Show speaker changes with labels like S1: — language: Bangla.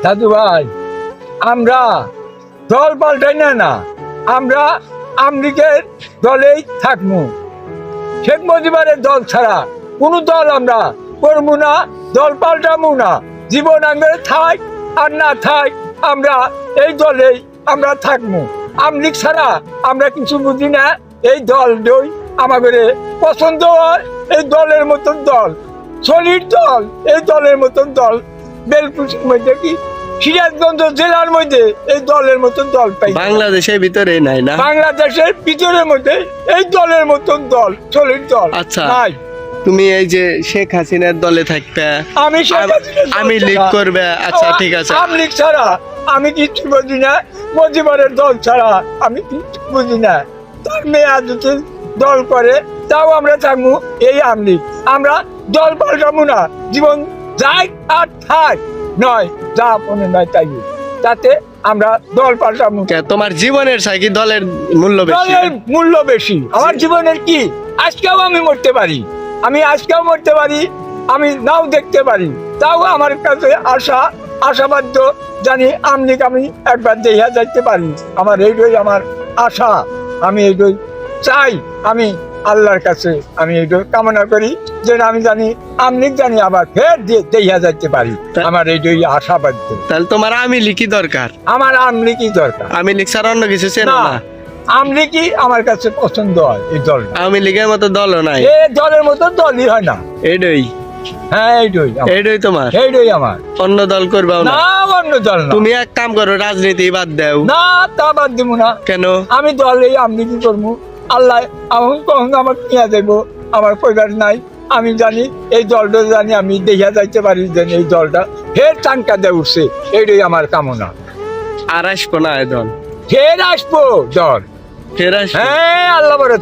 S1: দাদু ভাই, আমরা দল পাল্টাই না, আমরা আমলিগের দলেই থাকবো। শেখ মুজিবের দল ছাড়া কোন দল আমরা করবো না, দল পাল্টাবো না। জীবন আঙ্গের থাক আর না থাক, আমরা এই দলেই আমরা থাকবো। আমলিগ ছাড়া আমরা কিছু বুঝি না। এই দল আমাদের পছন্দ হয়, এই দলের মতন দল, সলিড দল, এই দলের মতন দল বেলকুচির মধ্যে কি সিরাজগঞ্জ জেলার মধ্যে এই দলের মতন দল পাই।
S2: বাংলাদেশের ভিতরে নাই না,
S1: বাংলাদেশের ভিতরের মধ্যে এই দলের মতন দল, সলিড দল
S2: আচ্ছা
S1: নাই।
S2: তুমি এই যে শেখ হাসিনার দলে থাকবে,
S1: আমি শেখ হাসিনার দল
S2: আমি লিগ
S1: ছাড়া-
S2: করবে, আচ্ছা ঠিক আছে।
S1: আমি লীগ ছাড়া আমি কিচ্ছু বুঝি না। মুজিবের দল ছাড়া আমি কিচ্ছু বুঝি না। তার মেয়ে যদি দল করে তাও আমরা থাকবো এই আমলিগ। আমরা দল পাল্টাবো না। জীবন যাই আর থাক নয়, যা মনে নয় তাই, তাতে আমরা দল পাল্টাবো।
S2: তোমার জীবনের চাই কি দলের মূল্য বেশি?
S1: দলের মূল্য বেশি। আমার জীবনের কি, আজকেও আমি মরতে পারি, আমি আজকেও মরতে পারি, আমি নাও দেখতে পারি। তাও আমার কাছে আশাবাদ্য জানি আমলিগ আমি একবার দেখা যাইতে পারি। আমার এইটাই আমার আশা, আমি এইটাই চাই। আমি আল্লাহর কাছে আমি এইটাই কামনা করি যে আমি জানি আমলিগ জানি আবার ফের দেখা যাইতে পারি। আমার এইটাই আশাবাদ্য।
S2: তাহলে তোমার আমি লিখি দরকার,
S1: আমার আমলিগই দরকার,
S2: আমি লিখ ছাড়া অন্য কিছু চেনো
S1: না।
S2: না।
S1: আমলিগই আমার কাছে পছন্দ হয়। এই দলটা
S2: আমি লিগের মতো দলও নাই,
S1: এ দলের মতো দলই হয় না।
S2: এইটাই
S1: হ্যাঁ এইটাই আমার।
S2: এইটাই তোমার।
S1: এইটাই আমার।
S2: অন্য দল করবাও না?
S1: না, অন্য দল না।
S2: তুমি এক কাম করো, রাজনীতি বাদ দাও।
S1: না, তা বাদ দিব না।
S2: কেন?
S1: আমি দলেই আমি কি করবো, আল্লাহ কখন আমাকে নিয়ে যাবো, আমার পরিবার নাই। আমি জানি এই দলটা জানি আমি দেখা যাইতে পারি যে এই দলটা ফের টানকা দিয়ে উঠছে। এইটাই আমার কামনা।
S2: আর আসবো না এ দল,
S1: ফের আসবো দল।
S2: ফের আসবো।
S1: হ্যাঁ, আল্লাহ বড়